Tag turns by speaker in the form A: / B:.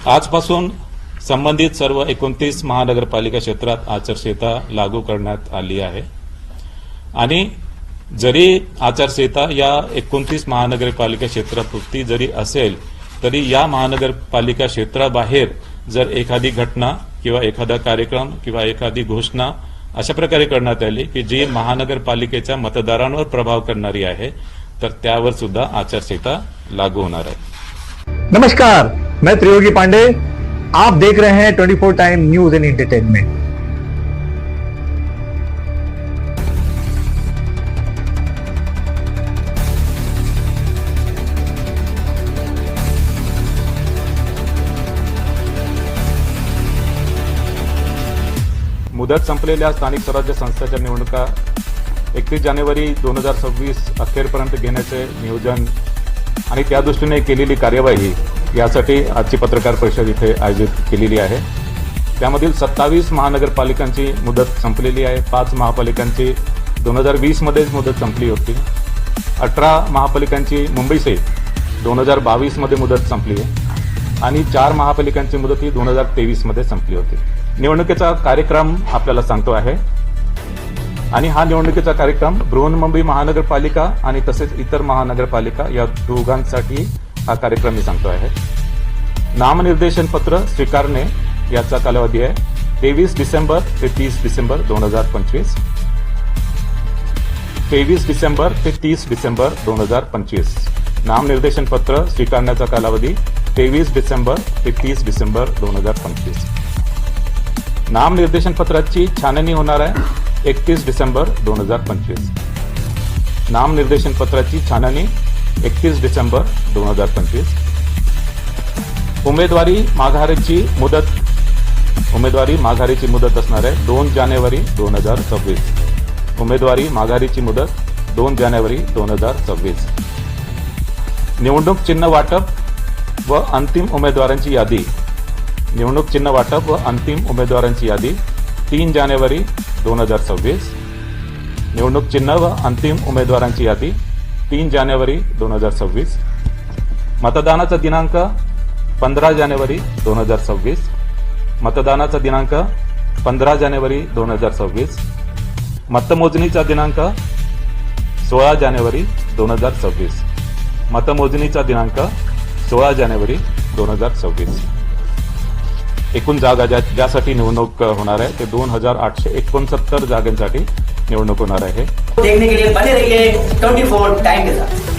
A: आजपासून संबंधित सर्व 29 महानगरपालिका क्षेत्रात आचारसंहिता लागू करण्यात आली आहे आणि जरी आचारसंहिता या 29 महानगरपालिका क्षेत्रापुरती जरी असेल तरी या महानगरपालिका क्षेत्राबाहेर जर एखादी घटना किंवा एखादा कार्यक्रम किंवा एखादी घोषणा अशा प्रकारे करण्यात आली की जी महानगरपालिकेच्या मतदारांवर प्रभाव करणारी आहे तर त्यावर सुद्धा आचारसंहिता लागू होणार आहे।
B: नमस्कार, मैं त्रियोगी पांडे, आप देख रहे हैं 24 टाइम न्यूज एंड एंटरटेनमेंट।
A: मुदत संपलेल्या स्थानिक स्वराज्य संस्थांच्या निवडणुका 31 जानेवारी 2026 अखेरपर्यंत घेण्याचे नियोजन आणि त्या दृष्टीने केलेली कार्यवाही यासाठी आजची पत्रकार परिषद इथे आयोजित केलेली आहे। त्यामधील 27 महानगरपालिकांची मुदत संपलेली आहे। 5 महापालिकांची 2020 मध्येच मुदत संपली होती। 18 महापालिकांची मुंबईसहित 2022 मध्ये मुदत संपली आहे आणि 4 महापालिकांची मुदत ही 2023 मध्ये संपली होती। निवडणुकीचा कार्यक्रम आपल्याला सांगतो आहे आणि हा निवडणुकीचा कार्यक्रम बृहन्मुंबई महानगरपालिका आणि तसेच इतर महानगरपालिका या दोघांसाठी हा कार्यक्रम मी सांगतो आहे। नामनिर्देशन पत्र स्वीकारणे याचा कालावधी आहे 23 डिसेंबर ते 30 डिसेंबर 2025। 23 डिसेंबर ते 30 डिसेंबर 2025 नामनिर्देशन पत्र स्वीकारण्याचा कालावधी 23 डिसेंबर ते 30 डिसेंबर 2025। नामनिर्देशन पत्राची छाननी होणार आहे 31 डिसेंबर 2025। नामनिर्देशन पत्राची छाननी 31 डिसेंबर 2025। उमेदवारी माघारीची मुदत असणार आहे 2 जानेवारी 2026। उमेदवारी माघारीची मुदत 2 जानेवारी 2026। निवडणूक चिन्ह वाटप व अंतिम उमेदवारांची यादी 3 जानेवारी 2026। निवडणूक चिन्ह व अंतिम उमेदवारांची यादी 3 जानेवारी 2026। मतदानाचा दिनांक 15 जानेवारी 2026। मतदानाचा दिनांक 15 जानेवारी 2026। मतमोजणीचा दिनांक 16 जानेवारी 2026। मतमोजणीचा दिनांक 16 जानेवारी 2026। एकूण जागा ज्यासाठी निवडणूक होणार आहे ते 2869 जागांसाठी निवडणूक होणार आहे।
C: देखने के लिए बने रहिए 24 टाइम के साथ।